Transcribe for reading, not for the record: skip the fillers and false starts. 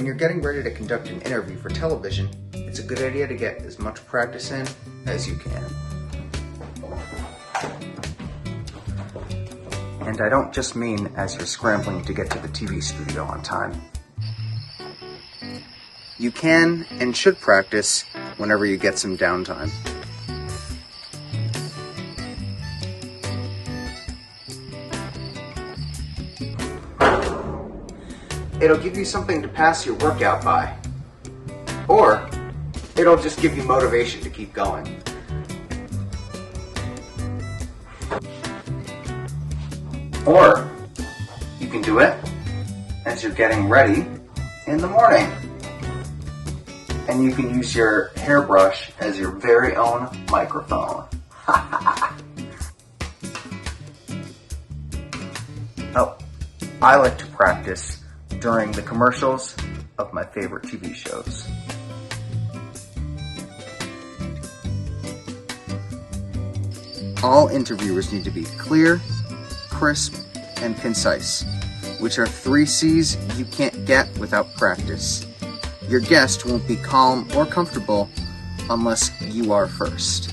When you're getting ready to conduct an interview for television, it's a good idea to get as much practice in as you can. And I don't just mean as you're scrambling to get to the TV studio on time. You can and should practice whenever you get some downtime. It'll give you something to pass your workout by. Or it'll just give you motivation to keep going. Or you can do it as you're getting ready in the morning. And you can use your hairbrush as your very own microphone. Oh, I like to practice during the commercials of my favorite TV shows. All interviewers need to be clear, crisp, and concise, which are 3 C's you can't get without practice. Your guest won't be calm or comfortable unless you are first.